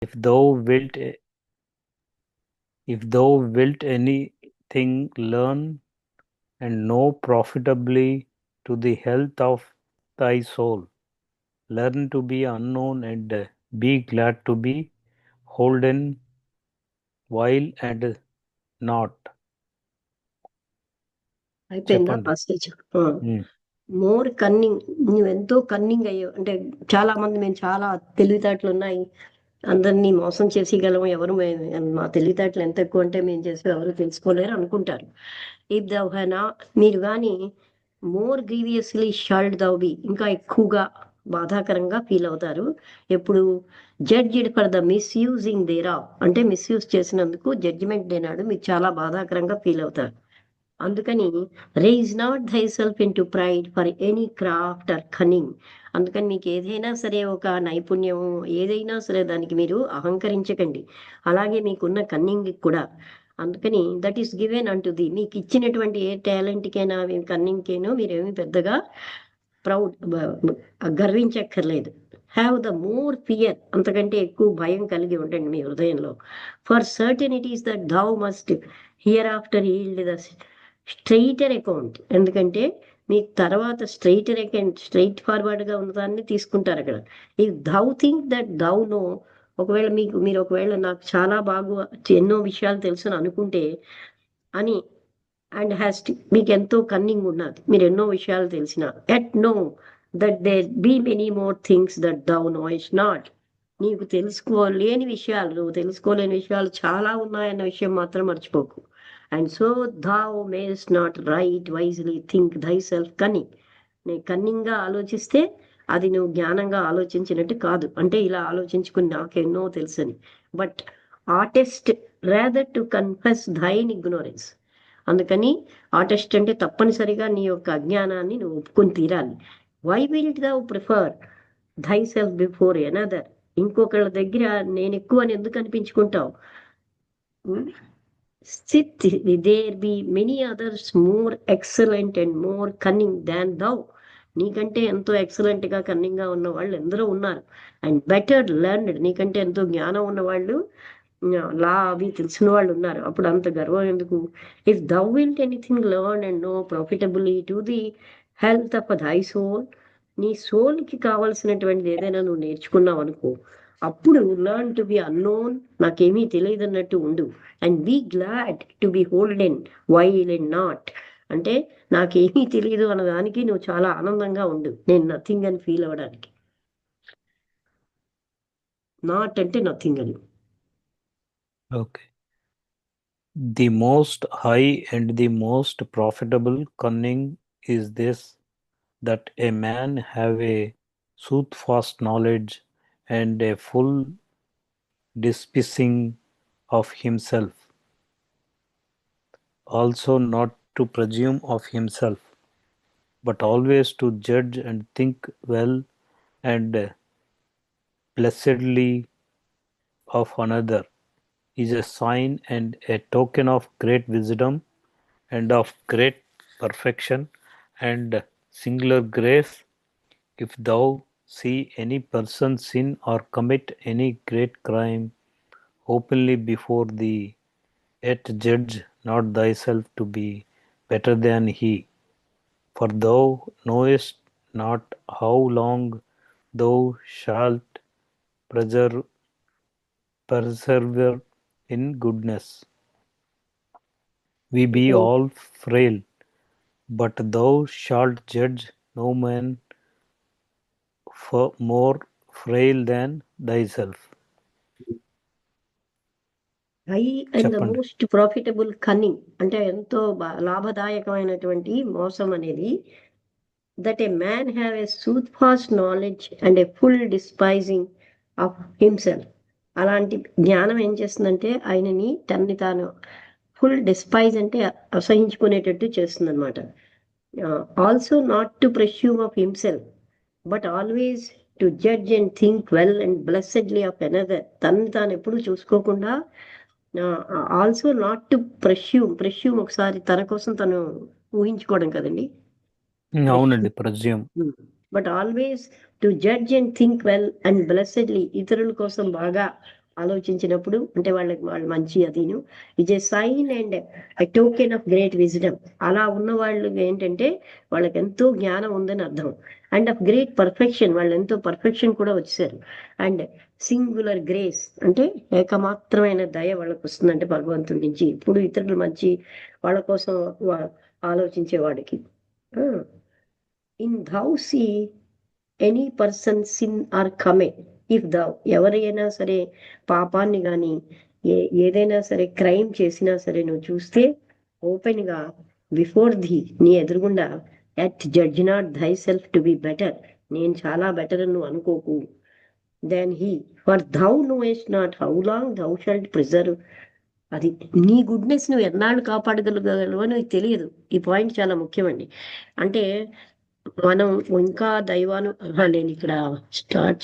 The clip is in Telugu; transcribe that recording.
If thou wilt anything learn and know profitably to the health of thy soul, learn to be unknown and be glad to be holden while and not. అయిపోయిందా చెప్పండి. పాస్టేజ్? ఉమ్, మోర్ కన్నింగ్. నువ్వెంతో కన్నింగ్ అయ్యావు. అంటే చాలా మంది మేము చాలా తెలివితేటలు ఉన్నాయి, అందరినీ మోసం చేసేయగలము, ఎవరు మా తెలివితేటలు ఎంత ఎక్కువ అంటే మేము చేసి ఎవరు తెలుసుకోలేరు అనుకుంటారు. ఇఫ్ దౌ హనా, మీరు కానీ మోర్ గ్రీవియస్లీ షాల్డ్ దౌ బి, ఇంకా ఎక్కువగా బాధాకరంగా ఫీల్ అవుతారు. ఎప్పుడు judged for the misusing thereof, అంటే మిస్యూజ్ చేసినందుకు జడ్జిమెంట్ డే నాడు మీరు చాలా బాధాకరంగా ఫీల్ అవుతారు. అందుకని raise not thyself into pride for any craft or cunning. అందుకని మీకు ఏదైనా సరే ఒక నైపుణ్యం ఏదైనా సరే దానికి మీరు అహంకరించకండి, అలాగే మీకున్న కన్నింగ్ కూడా. అందుకని that is given unto thee, మీకు ఇచ్చినటువంటి ఏ టాలెంట్కైనా కన్నింగ్కైనా మీరేమి పెద్దగా ప్రౌడ్ గర్వించక్కర్లేదు. హ్యావ్ ద మోర్ ఫియర్, అంతకంటే ఎక్కువ భయం కలిగి ఉండండి మీ హృదయంలో. For certainties that thou must hereafter yield the straiter account. ఎందుకంటే మీకు తర్వాత స్ట్రైటర్ అకౌంట్, స్ట్రైట్ ఫార్వర్డ్గా ఉన్నదాన్ని తీసుకుంటారు అక్కడ. ఈ thou think that thou know, ఒకవేళ మీరు ఒకవేళ నాకు చాలా బాగా ఎన్నో విషయాలు తెలుసు అని అనుకుంటే అని, అండ్ హ్యాస్ మీకు ఎంతో కన్నింగ్ ఉన్నది, మీరు ఎన్నో విషయాలు తెలిసిన, at know that there be many more things that thou knowest not. నీకు తెలుసుకోలేని విషయాలు, నువ్వు తెలుసుకోలేని విషయాలు చాలా ఉన్నాయన్న విషయం మాత్రం మర్చిపోకు. And so thou mayest not right wisely think thyself cunning. నీ కన్నింగ్గా ఆలోచిస్తే అది నువ్వు జ్ఞానంగా ఆలోచించినట్టు కాదు. అంటే ఇలా ఆలోచించుకుని నాకెన్నో తెలుసని. But artist rather to confess thine ignorance. అందుకని ఆర్టిస్ట్ అంటే తప్పనిసరిగా నీ యొక్క అజ్ఞానాన్ని నువ్వు ఒప్పుకొని తీరాలి. Why will thou prefer thyself before another. ఇంకొకళ్ళ దగ్గర నేను ఎక్కువ అని ఎందుకు అనిపించుకుంటావు? Sith there be many others more excellent and more cunning than thou. నీకంటే ఎంతో ఎక్సలెంట్ గా కన్నింగ్ గా ఉన్న వాళ్ళు ఎందరో ఉన్నారు. అండ్ బెటర్ లెర్న్డ్, నీకంటే ఎంతో జ్ఞానం ఉన్న వాళ్ళు, లా అవి తెలిసిన వాళ్ళు ఉన్నారు. అప్పుడు అంత గర్వం ఎందుకు? If thou wilt anything learn and know profitably to the health of thy soul, నీ సోల్కి కావాల్సినటువంటిది ఏదైనా నువ్వు నేర్చుకున్నావు అనుకో, అప్పుడు లెర్న్ టు బి అన్నోన్, నాకేమీ తెలియదు అన్నట్టు ఉండు. And be glad to be holden while and not, అంటే నాకేమీ తెలియదు అన్నదానికి నువ్వు చాలా ఆనందంగా ఉండు, నేను నథింగ్ అని ఫీల్ అవ్వడానికి. నాట్ అంటే నథింగ్ అని. okay. The most high and the most profitable cunning is this, that a man have a soothfast knowledge and a full despising of himself, also not to presume of himself, but always to judge and think well and blessedly of another, is a sign and a token of great wisdom and of great perfection and singular grace. If thou see any person sin or commit any great crime openly before thee, yet judge not thyself to be better than he, for thou knowest not how long thou shalt preserve, persevere in goodness. We be all frail, but thou shalt judge no man more frail than thyself. హై అండ్ ద చెప్పండి. మోస్ట్ ప్రాఫిటబుల్ కన్నింగ్ అంటే ఎంతో లాభదాయకమైనటువంటి మోసం అనేది, that a man have a soothfast knowledge and a full despising of himself. అలాంటి జ్ఞానం ఏం చేస్తుందంటే ఆయనని తనని తాను ఫుల్ డిస్పైజ్ అంటే అసహించుకునేటట్టు చేస్తుంది అనమాట. Also not to presume of himself, but always to judge and think well and blessedly of another. తనని తాను ఎప్పుడు చూసుకోకుండా, ఆల్సో నాట్ టు ప్రెస్యూమ్ ఒకసారి తన కోసం తను ఊహించుకోవడం కదండి. అవునండి, presume. But always to judge and think well and blessedly, ఇతరుల కోసం బాగా ఆలోచించినప్పుడు అంటే వాళ్ళ మంచి అదిను is a sign and a token of great wisdom. అలా ఉన్న వాళ్ళు ఏంటంటే వాళ్ళకి ఎంతో జ్ఞానం ఉందని అర్థం. అండ్ ఆఫ్ గ్రేట్ పర్ఫెక్షన్, వాళ్ళు ఎంతో పర్ఫెక్షన్ కూడా వచ్చారు. అండ్ సింగులర్ గ్రేస్ అంటే ఏకమాత్రమైన దయ వాళ్ళకి వస్తుందంటే భగవంతుడి నుంచి, ఇప్పుడు ఇతరులు మంచి వాళ్ళ కోసం ఆలోచించే వాడికి. In thou see any person sin are commit, if thou, ఎవరైనా సరే పాపాన్ని కానీ ఏదైనా సరే క్రైమ్ చేసినా సరే నువ్వు చూస్తే ఓపెన్ గా బిఫోర్ ధీ, నీ ఎదురుగుండా, at judge not thyself to be better, నేను చాలా బెటర్ అని నువ్వు అనుకోకు, then he, for thou knowest not how long thou shalt preserve. అది నీ గుడ్నెస్ నువ్వు ఎన్నాళ్ళు కాపాడగలగలవు అని నీకు తెలియదు. ఈ పాయింట్ చాలా ముఖ్యమండి. అంటే మనం ఇంకా దైవాను నేను ఇక్కడ స్టార్ట్